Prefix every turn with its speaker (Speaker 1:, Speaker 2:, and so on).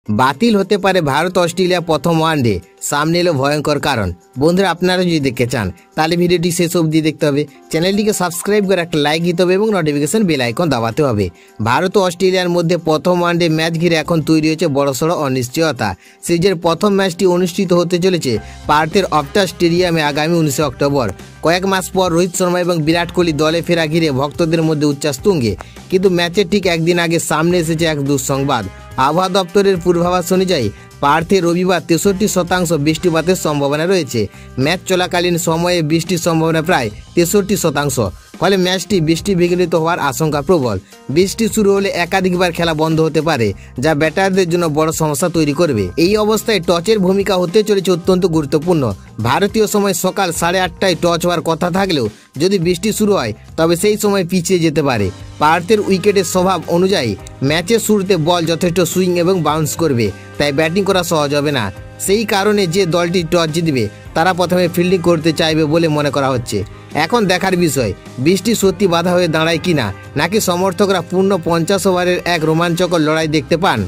Speaker 1: বাতিল হতে পারে ভারত অস্ট্রেলিয়া প্রথম ওয়ানডে, সামনে এলো ভয়ঙ্কর কারণ। বন্ধুরা, আপনারা যদি দেখতে চান তাহলে ভিডিওটি শেষ অবধি দেখতে হবে, চ্যানেলটিকে সাবস্ক্রাইব করে একটা লাইক দিতে হবে এবং নোটিফিকেশন বেল আইকন দাবাতে হবে। ভারত ও অস্ট্রেলিয়ার মধ্যে প্রথম ওয়ানডে ম্যাচ ঘিরে এখন তৈরি হয়েছে বড়সড় অনিশ্চয়তা। সিরিজের প্রথম ম্যাচটি অনুষ্ঠিত হতে চলেছে পার্থের অপটাস স্টেডিয়ামে আগামী 19 অক্টোবর। কয়েক মাস পর রোহিত শর্মা এবং বিরাট কোহলি দলে ফেরা ঘিরে ভক্তদের মধ্যে উচ্ছ্বাস তুঙ্গে, কিন্তু ম্যাচের ঠিক একদিন আগে সামনে এসেছে এক দুঃসংবাদ। আবহাওয়া দপ্তরের পূর্বাভাস অনুযায়ী পার্থে রবিবার 63% বৃষ্টিপাতের সম্ভাবনা রয়েছে। ম্যাচ চলাকালীন সময়ে বৃষ্টির সম্ভাবনা প্রায় 63%, ফলে ম্যাচটি বৃষ্টি বিঘ্নিত হওয়ার আশঙ্কা প্রবল। বৃষ্টি শুরু হলে একাধিকবার খেলা বন্ধ হতে পারে, যা ব্যাটারদের জন্য বড় সমস্যা তৈরি করবে। এই অবস্থায় টচের ভূমিকা হতে চলেছে অত্যন্ত গুরুত্বপূর্ণ। ভারতীয় সময় সকাল 8:30টায় টচ হওয়ার কথা থাকলেও যদি বৃষ্টি শুরু হয় তবে সেই সময় পিছিয়ে যেতে পারে। পার্থের উইকেটের স্বভাব অনুযায়ী ম্যাচের শুরুতে বল যথেষ্ট সুইং এবং বাউন্স করবে, তাই ব্যাটিং করা সহজ হবে না। সেই কারণে যে দলটি টস জিতবে তারা প্রথমে ফিল্ডিং করতে চাইবে বলে মনে করা হচ্ছে। এখন দেখার বিষয়, বৃষ্টি সত্যি বাধা হয়ে দাঁড়ায় কিনা, নাকি সমর্থকরা পূর্ণ 50 ওভারের এক রোমাঞ্চকর লড়াই দেখতে পান।